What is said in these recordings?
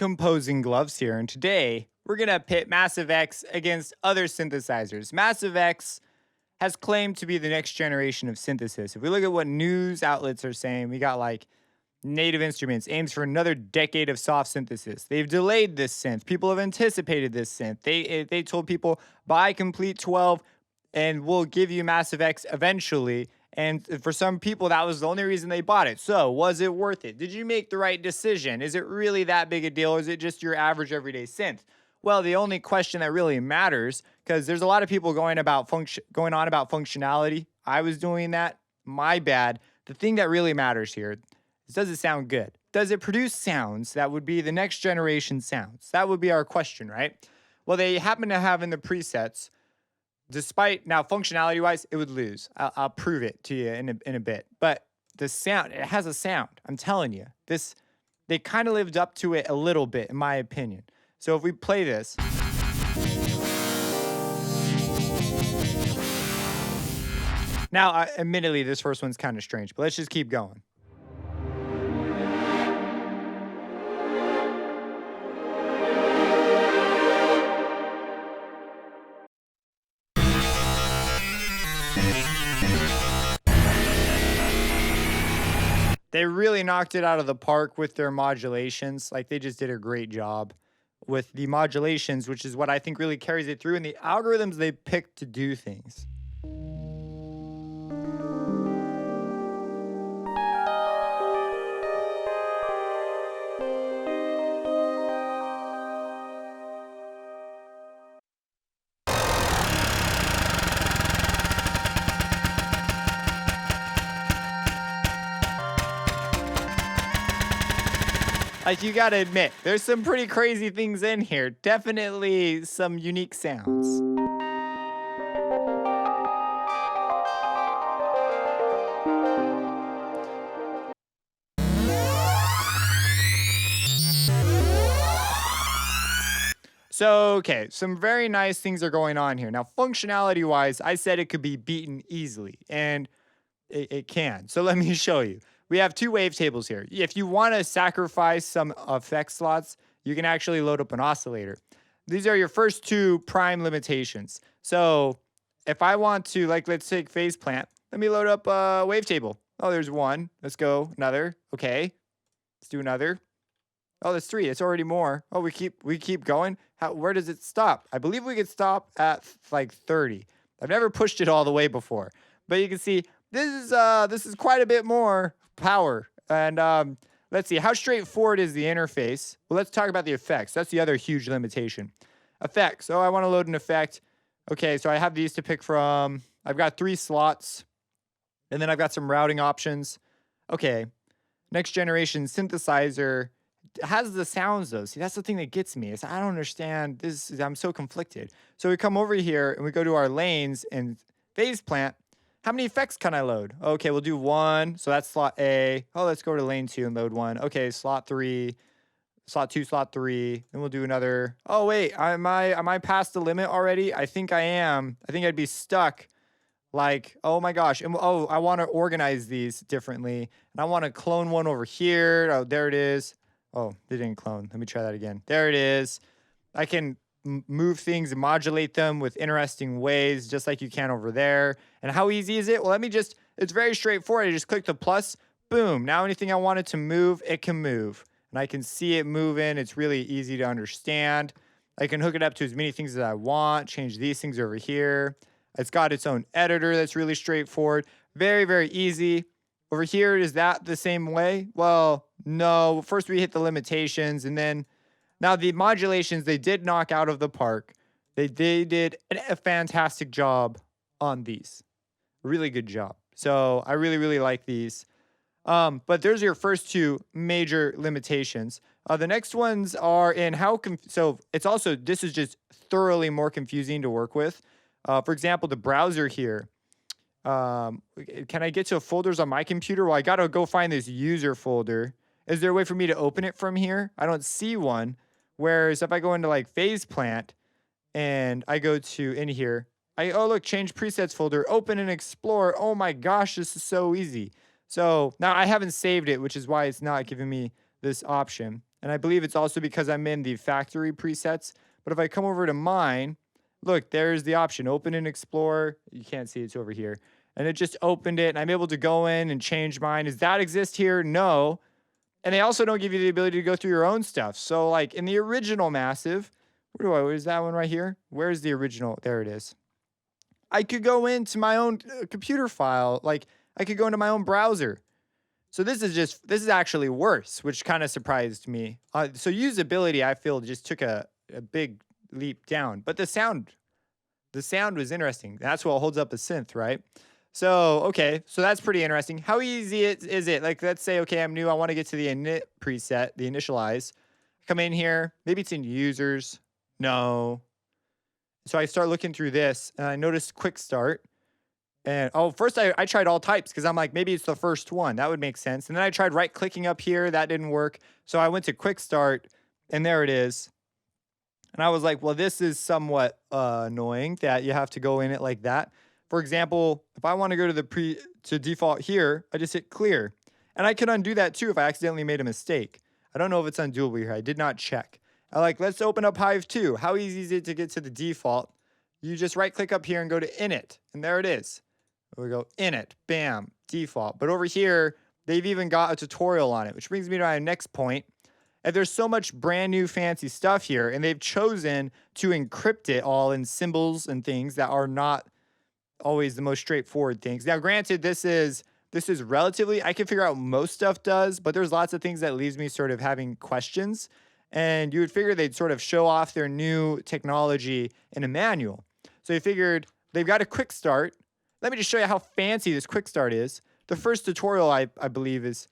Composing Gloves here, and today we're gonna pit Massive X against other synthesizers. Massive X has claimed to be the next generation of synthesis. If we look at what news outlets are saying, we got like Native Instruments aims for another decade of soft synthesis. They've delayed this synth. People have anticipated this synth. They told people buy Complete 12 and we'll give you Massive X eventually. And for some people, that was the only reason they bought it. So, was it worth it? Did you make the right decision? Is it really that big a deal, or is it just your average everyday synth? Well, the only question that really matters, because there's a lot of people going on about functionality. I was doing that. My bad. The thing that really matters here is, does it sound good? Does it produce sounds that would be the next generation sounds? That would be our question, right? Well, they happen to have in the presets. Despite now functionality wise, it would lose. I'll prove it to you in a bit. But the sound, it has a sound. I'm telling you, they kind of lived up to it a little bit, in my opinion. So if we play this, now admittedly, this first one's kind of strange, but let's just keep going. They really knocked it out of the park with their modulations. Like, they just did a great job with the modulations, which is what I think really carries it through, and the algorithms they picked to do things. Like, you gotta admit, there's some pretty crazy things in here. Definitely some unique sounds. So, okay, some very nice things are going on here. Now, functionality-wise, I said it could be beaten easily, and it can. So let me show you. We have two wavetables here. If you want to sacrifice some effect slots, you can actually load up an oscillator. These are your first two prime limitations. So if I want to, like, let's take phase plant. Let me load up a wavetable. Oh, there's one. Let's go. Another. Okay. Let's do another. Oh, there's three. It's already more. Oh, we keep going. Where does it stop? I believe we could stop at like 30. I've never pushed it all the way before, but you can see this is quite a bit more power. And let's see, how straightforward is the interface? Well, let's talk about the effects. That's the other huge limitation. Effects. Oh, I want to load an effect. Okay, so I have these to pick from. I've got 3 slots, and then I've got some routing options. Okay, next generation synthesizer has the sounds though. See, that's the thing that gets me. Is I don't understand this. I'm so conflicted. So we come over here and we go to our lanes and phase plant. How many effects can I load? Okay, we'll do 1. So that's slot A. Oh, let's go to lane 2 and load 1. Okay, slot 3, slot 2, slot 3. Then we'll do another. Oh wait, am I past the limit already? I think I am. I think I'd be stuck. Like, oh my gosh. And oh, I want to organize these differently. And I want to clone one over here. Oh, there it is. Oh, they didn't clone. Let me try that again. There it is. I can move things and modulate them with interesting ways, just like you can over there. And how easy is it? Well, it's very straightforward. I just click the plus, boom. Now anything I wanted to move, it can move. And I can see it moving. It's really easy to understand. I can hook it up to as many things as I want, change these things over here. It's got its own editor that's really straightforward. Very, very easy. Over here, is that the same way? Well, no. First we hit the limitations, and then now the modulations they did knock out of the park. They did a fantastic job on these. Really good job. So I really, really like these. But there's your first two major limitations. The next ones are in so it's also, this is just thoroughly more confusing to work with. For example, the browser here. Can I get to folders on my computer? Well, I got to go find this user folder. Is there a way for me to open it from here? I don't see one. Whereas if I go into like phase plant and I go to in here, oh look, change presets folder, open and explore. Oh my gosh, this is so easy. So now I haven't saved it, which is why it's not giving me this option. And I believe it's also because I'm in the factory presets. But if I come over to mine, look, there's the option, open and explore. You can't see it's over here. And it just opened it and I'm able to go in and change mine. Does that exist here? No. And they also don't give you the ability to go through your own stuff. So like in the original Massive, where's that one right here? Where's the original? There it is. I could go into my own computer file. Like I could go into my own browser. So this is actually worse, which kind of surprised me. So usability, I feel, just took a big leap down. But the sound was interesting. That's what holds up a synth, right? So, okay, so that's pretty interesting. How easy is it? Like, let's say, okay, I'm new. I want to get to the init preset, the initialize. Come in here. Maybe it's in users. No. So I start looking through this, and I noticed quick start. And, first I tried all types because I'm like, maybe it's the first one. That would make sense. And then I tried right-clicking up here. That didn't work. So I went to quick start, and there it is. And I was like, well, this is somewhat annoying that you have to go in it like that. For example, if I want to go to default here, I just hit clear. And I can undo that too if I accidentally made a mistake. I don't know if it's undoable here. I did not check. Let's open up Hive 2. How easy is it to get to the default? You just right click up here and go to init. And there it is. We go init, bam, default. But over here, they've even got a tutorial on it, which brings me to my next point. And there's so much brand new fancy stuff here, and they've chosen to encrypt it all in symbols and things that are not always the most straightforward things. Now, granted, this is relatively, I can figure out most stuff does, but there's lots of things that leaves me sort of having questions. And you would figure they'd sort of show off their new technology in a manual. So you figured they've got a quick start. Let me just show you how fancy this quick start is. The first tutorial, I believe, is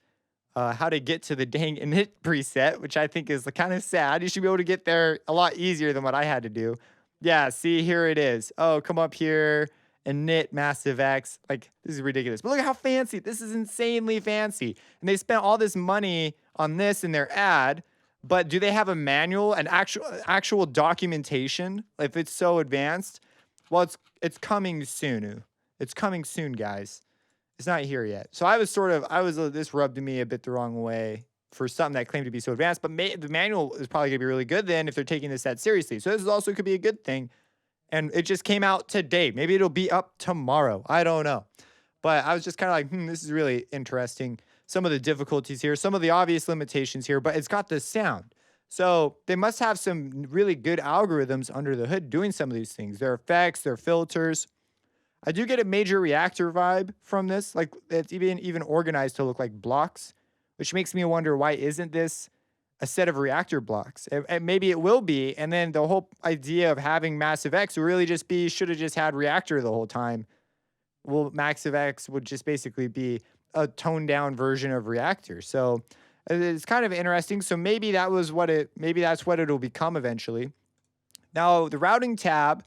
how to get to the dang init preset, which I think is kind of sad. You should be able to get there a lot easier than what I had to do. Yeah, see, here it is. Oh, come up here, init massive X. Like, this is ridiculous. But look at how fancy. This is insanely fancy. And they spent all this money on this in their ad, but do they have a manual, an actual documentation if it's so advanced? Well, it's coming soon. It's coming soon, guys. It's not here yet. So this rubbed me a bit the wrong way for something that claimed to be so advanced, but the manual is probably gonna be really good then if they're taking this that seriously. So this also could be a good thing. And it just came out today. Maybe it'll be up tomorrow. I don't know. But I was just kind of like, this is really interesting. Some of the difficulties here, some of the obvious limitations here, but it's got the sound. So they must have some really good algorithms under the hood doing some of these things. Their effects, their filters. I do get a major Reaktor vibe from this. Like, it's even organized to look like blocks, which makes me wonder, why isn't this a set of Reaktor blocks? And maybe it will be, and then the whole idea of having Massive X would really just be, should have just had Reaktor the whole time. Well, Massive X would just basically be a toned down version of Reaktor. So it's kind of interesting. So maybe that's what it'll become eventually. Now, the routing tab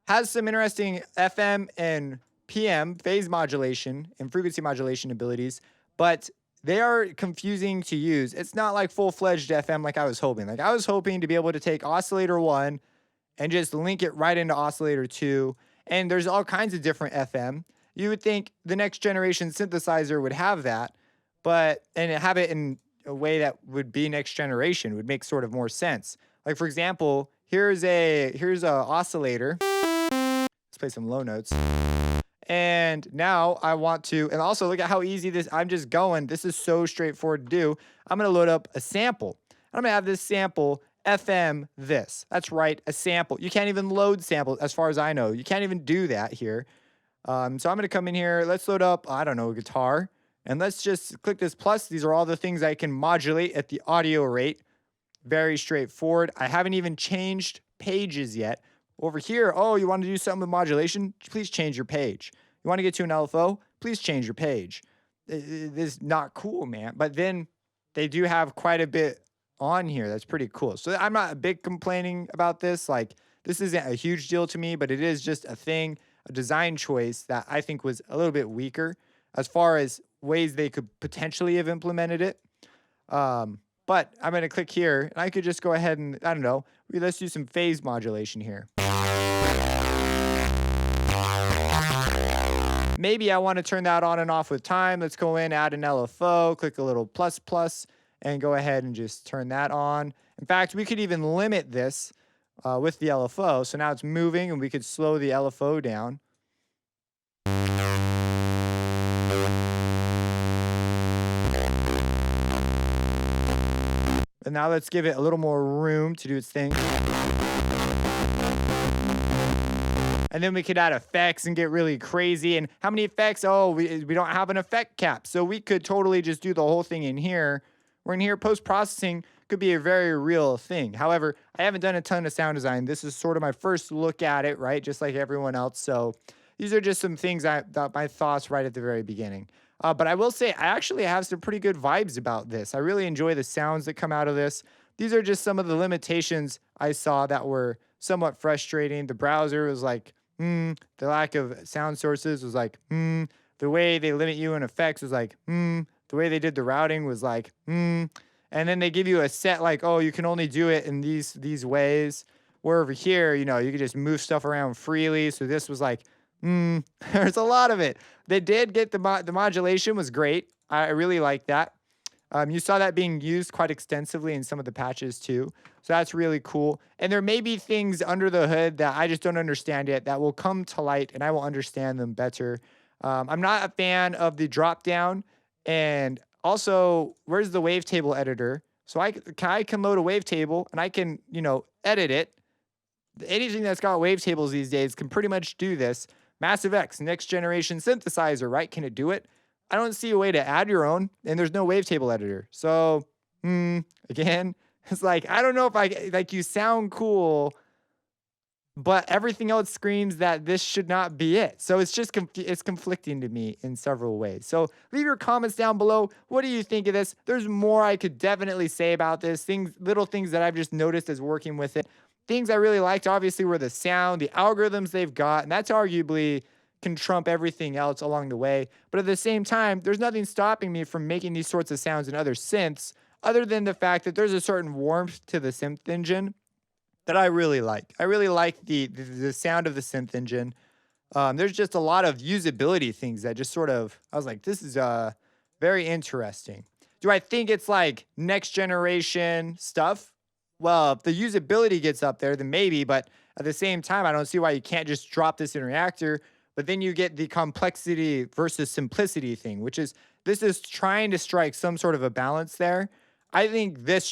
has some interesting FM and PM phase modulation and frequency modulation abilities, but they are confusing to use. It's not like full-fledged FM like I was hoping. Like, I was hoping to be able to take oscillator 1 and just link it right into oscillator 2, and there's all kinds of different FM. You would think the next generation synthesizer would have that, and have it in a way that would be next generation, would make sort of more sense. Like, for example, here's a oscillator. Let's play some low notes. And now I want to, and also look at how easy I'm just going. This is so straightforward to do. I'm going to load up a sample. I'm going to have this sample FM this. That's right, a sample. You can't even load samples as far as I know. You can't even do that here. So I'm going to come in here. Let's load up, I don't know, a guitar. And let's just click this plus. These are all the things I can modulate at the audio rate. Very straightforward. I haven't even changed pages yet. Over here, you want to do something with modulation? Please change your page. You want to get to an LFO? Please change your page. This is not cool, man. But then they do have quite a bit on here. That's pretty cool. So I'm not a big complaining about this. Like, this isn't a huge deal to me, but it is just a thing, a design choice that I think was a little bit weaker as far as ways they could potentially have implemented it. But I'm going to click here, and I could just go ahead and, I don't know, let's do some phase modulation here. Maybe I want to turn that on and off with time. Let's go in, add an LFO, click a little plus plus. and go ahead and just turn that on. In fact, we could even limit this with the LFO. So now it's moving and we could slow the LFO down. And now let's give it a little more room to do its thing. And then we could add effects and get really crazy. And how many effects? Oh, we don't have an effect cap. So we could totally just do the whole thing in here. We're in here. Post-processing could be a very real thing. However, I haven't done a ton of sound design. This is sort of my first look at it, right? Just like everyone else. So these are just some things my thoughts right at the very beginning. But I will say I actually have some pretty good vibes about this. I really enjoy the sounds that come out of this. These are just some of the limitations I saw that were somewhat frustrating. The browser was like, the lack of sound sources was like, the way they limit you in effects was like, the way they did the routing was like, and then they give you a set like, oh, you can only do it in these ways. Where over here, you could just move stuff around freely. So this was like, there's a lot of it. They did get the modulation was great. I really like that. You saw that being used quite extensively in some of the patches too. So that's really cool. And there may be things under the hood that I just don't understand yet that will come to light and I will understand them better. I'm not a fan of the drop down. And also, where's the wavetable editor? So I can load a wavetable and I can, edit it. Anything that's got wavetables these days can pretty much do this. Massive X, next generation synthesizer, right? Can it do it? I don't see a way to add your own, and there's no wavetable editor. So, again, it's like, I don't know if you sound cool, but everything else screams that this should not be it. So it's just, it's conflicting to me in several ways. So leave your comments down below. What do you think of this? There's more I could definitely say about this. Little things that I've just noticed as working with it. Things I really liked, obviously, were the sound, the algorithms they've got, and that's arguably can trump everything else along the way. But at the same time, there's nothing stopping me from making these sorts of sounds in other synths, other than the fact that there's a certain warmth to the synth engine that I really like. I really like the sound of the synth engine. There's just a lot of usability things that just sort of, I was like, this is very interesting. Do I think it's like next generation stuff? Well, if the usability gets up there, then maybe, but at the same time, I don't see why you can't just drop this in Reaktor. But then you get the complexity versus simplicity thing, which is this is trying to strike some sort of a balance there. I think this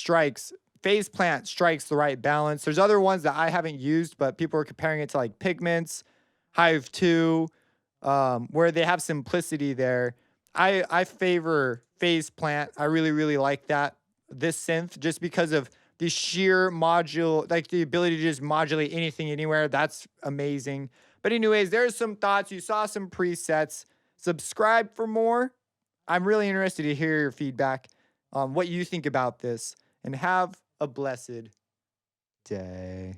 Phase Plant strikes the right balance. There's other ones that I haven't used, but people are comparing it to like Pigments, Hive 2, where they have simplicity there. I favor Phase Plant. I really, really like this synth, just because of the sheer module, like the ability to just modulate anything anywhere. That's amazing. But anyways, there's some thoughts. You saw some presets. Subscribe for more. I'm really interested to hear your feedback on what you think about this. And have a blessed day.